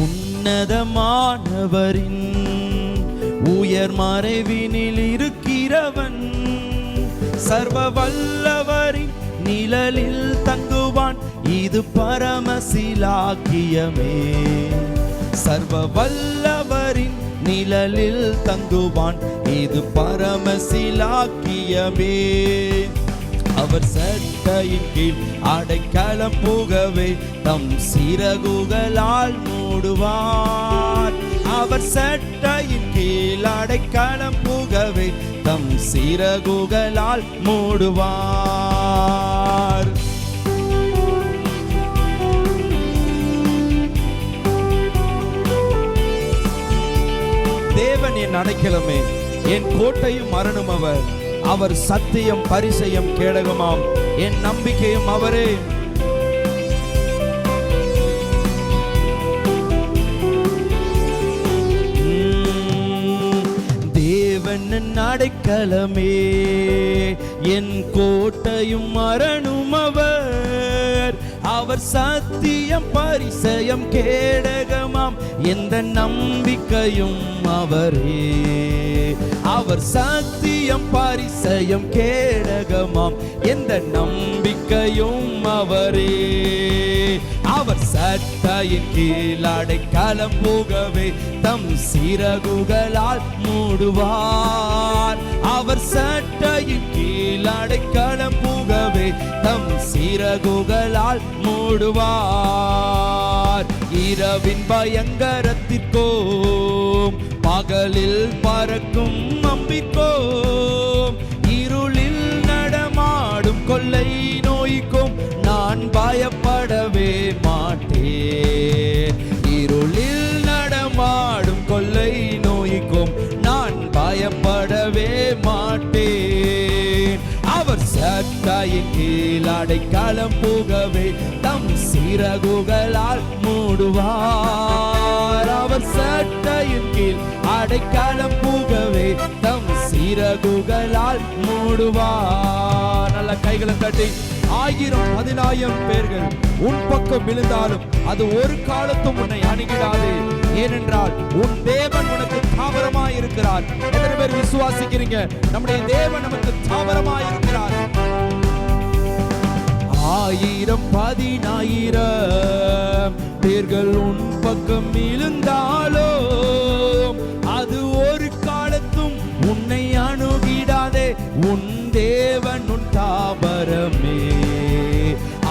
உன்னதமானவரின் உயர் மறைவினில் இருக்கிறவன் சர்வ வல்லவரின் நிழலில் தங்குவான். இது பரமசிலாக்கியமே. சர்வ வல்லவரின் நிழலில் தங்குவான். இது பரமசிலாக்கியமே. அவர் சட்டையின் கீழ் அடைக்கலம் புகவே தம் சிறகுகளால் மூடுவார். அவர் சட்டையின் கீழ் அடைக்கலம் புகவே தம் சிறகுகளால் மூடுவார். தேவன் என் அடைக்கலமே, என் கோட்டையும் மரணம் அவர். அவர் சத்தியம் பரிசயம் கேடகமாம். என் நம்பிக்கையும் அவரே. தேவன் என் அடைக்கலமே, என் கோட்டையும் மரணம் அவர். அவர் சத்தியம் பரிசயம் கேடகமாம். எந்த நம்பிக்கையும் அவரே. அவர் சத்தியம் பரிசயம் கேடகமாம். எந்த நம்பிக்கையும் அவரே. அவர் சட்டையின் கீழ் அடைக்கலம் புகவே தம் சிறகுகளால் மூடுவார். அவர் சட்டையின் கீழ் அடைக்கலம் புகவே தம் சிறகுகளால் மூடுவார். இரவின் பயங்கரத்திற்கும் பகலில் பறக்கும் அம்பிற்கும் இருளில் நடமாடும் கொள்ளை நோய்க்கும் நான் பயப்படவே மாட்டேன். இருளில் நடமாடும் கொள்ளை நோய்க்கும் நான் பயப்படவே மாட்டேன். அவர் சட்டையின் கீழ் அடைக்கலம் புகவே தம் சிறகுகளால் மூடுவார். அவர் சட்டையின் கீழ் அடைக்கலம் புகவே தம் சிறகுகளால் மூடுவார். நல்ல கைகளை தட்டி 1000-10,000 பேர்கள் உன் பக்கம் விழுந்தாலும் அது ஒரு காலத்தும் உன்னை அணுகிடாது. ஏனென்றால் உன் தேவன் உனக்கு தாவரமாய் இருக்கிறார். எத்தனை பேர் விசுவாசிக்கிறீங்க? நம்முடைய தேவன் நமக்கு தாவரமாய் இருக்கிறார். 1000-10,000 பேர்கள் உன் பக்கம் விழுந்தாலும் அது ஒரு காலத்தும் உன்னை அணுகிடாதே. உன் தேவன் உன் தாவரமே.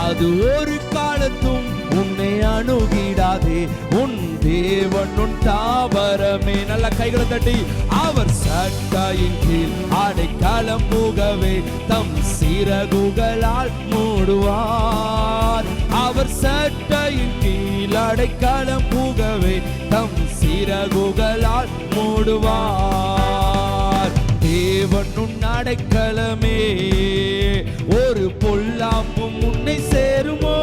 அது ஒரு காலத்தும் உன்னை அணுகிடாதே. உன் தேவன் உன் தாவரமே. நல்ல கைகளை தட்டி அவர் சட்டையின் கீழ் அடைக்கலம் புகவே தம் சிறகுகளால் மூடுவார். அவர் சட்டையின் கீழ் அடைக்கலம் புகவே தம் சிறகுகளால் மூடுவார். தேவன் உன் அடைக்கலமே, ஒரு பொல்லாப்பும் உன்னை சேருமோ?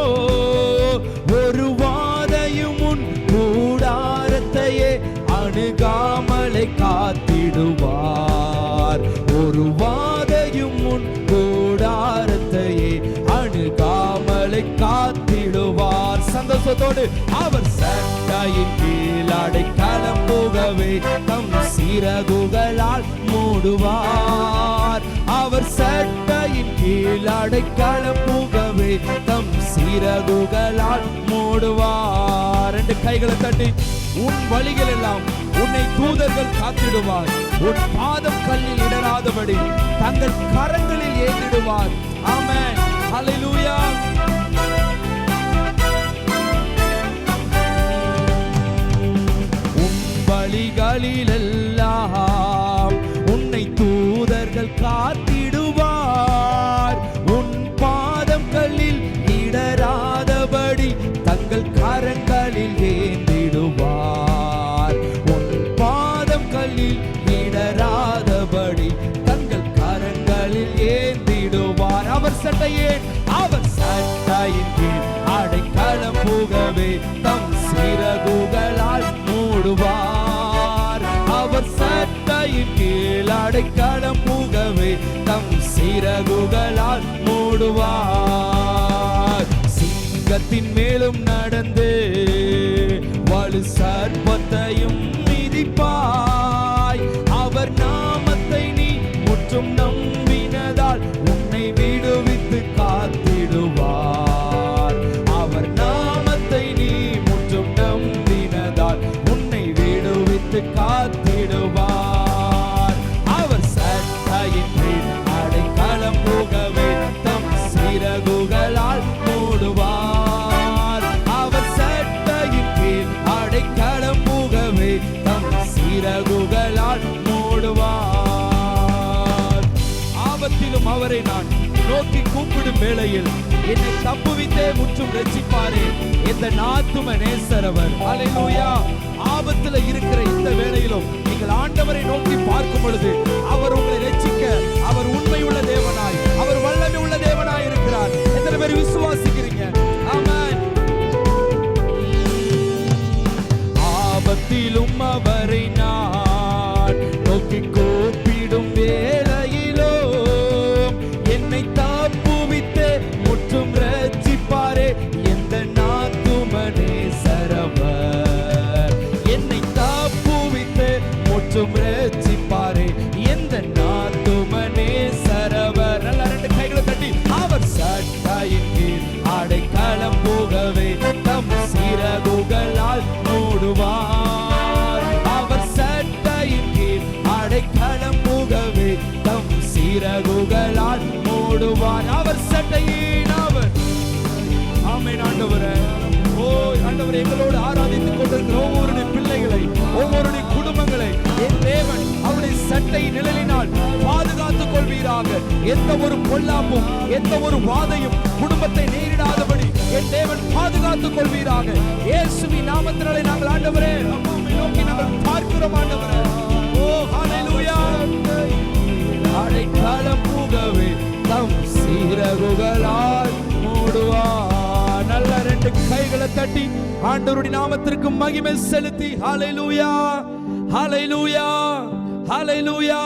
ஒரு வாதையும் உன் கூடாரத்தையே அணுகாமலை காத்திடுவார். ஒரு வாதையும் உன் கூடாரத்தையே அணுகாமலை காத்திடுவார். சந்தோஷத்தோடு அவர் சட்டையின் கீழ் அடைக்கலம் புகவே தம் சிறகுகளால் மூடுவார். அவர் சட்டையின் கீழ் அடைக்கலம் புகவே தம் சிறகுகளால் மூடுவார். 2 கைகளை தட்டி உன் வழிகள் எல்லாம் உன்னை தூதர்கள் காத்திடுவார். உன் பாதம் கல்லில் இடராதபடி தங்கள் கரங்களில் ஏந்திடுவார். ஆமென். ஹல்லேலூயா. உன் வழிகளில் எல்லாம் உன்னை தூதர்கள் காத்திடுவார். உன் பாதம் கல்லில் இடராதபடி தங்கள் கரங்களில் ஏந்திடுவார். உன் பாதம் கல்லில் இடராதபடி தங்கள் கரங்களில் ஏந்திடுவார். அவர் சட்டையின் கீழ் அடைக்கலம் புகவே தம் சிறகுகளால் மூடுவார். அவர் சட்டையின் கீழ் அடைக்கலம் புகவே தம் சிறகுகளால் மூடுவார். சிங்கத்தின் மேலும் நடந்து வலு காத்திடுவார். அவர் சட்டையின் கீழ் அடைக்கலம் புகவே தம் சிறகுகளால் மூடுவார். அவர் சட்டையின் கீழ் அடைக்கலம் புகவே தம் சிறகுகளால் மூடுவார். ஆபத்திலும் அவரை நான் நோக்கி கூப்பிடும் வேளையில் என்னை தப்புவித்தே முற்றும் ரட்சிப்பாரே இந்த ஆத்தும நேசரவர். அல்லேலூயா. ஆபத்துல இருக்கிற இந்த வேளையிலும் நீங்கள் ஆண்டவரை நோக்கி பார்க்கும் பொழுது அவர் உங்களை ரட்சிக்க அவர் உண்மையுள்ள தேவனாய், அவர் வல்லமை உள்ள தேவனாய் இருக்கிறார். எத்தனை பேர் விசுவாசிக்கிறீங்க? ஆமென். ஆபத்திலும் அவரை நான் நோக்கி கூப்பிடும் வேளையிலோ என்னை தப்புவித்தே முற்றும் ரட்சிப்பாரே எந்த ஆத்தும நேசரவர். என்னை தப்புவித்தே முற்றும் ரட்சிப்பாரே எந்த ஆத்தும நேசரவர். நல்ல ரெண்டு கைகளை தட்டி அவர் சட்டையின் கீழ் அடைக்கலம் புகவே தம் சிறகுகளால் மூடுவார். அவர் சட்டையின் கீழ் அடைக்கலம் புகவே தம் சிறகுகளால் மூடுவார். அவர் சட்டையின் அவர். ஆமென் ஆண்டவரே. ஓ ஆண்டவரே, எங்களோடு ஆராதித்துக் கொண்டிருக்கிற ஒவ்வொரு பிள்ளைகளை, ஒவ்வொரு குடும்பங்களை என் தேவன் அவருடைய சட்டை நிழலினால் பாதுகாத்துக் கொள்வீராக. எந்த ஒரு பொல்லாப்பும் எந்த ஒரு வாதையும் குடும்பத்தை நேரிடாதபடி என் தேவன் பாதுகாத்துக் கொள்வீராக. இயேசுவின் நாமத்தினாலே நாங்கள் ஆண்டவரே உம்மை நோக்கி நாங்கள் பார்க்கிறோம் ஆண்டவரே. ஓ ஹalleluya. அடைக்கலம் புகவே தம் சிறகுகளால் மூடுவார். நல்ல ரெண்டு கைகளை தட்டி ஆண்டவருடைய நாமத்திற்கு மகிமை செலுத்தி ஹalleluya, ஹalleluya, ஹalleluya.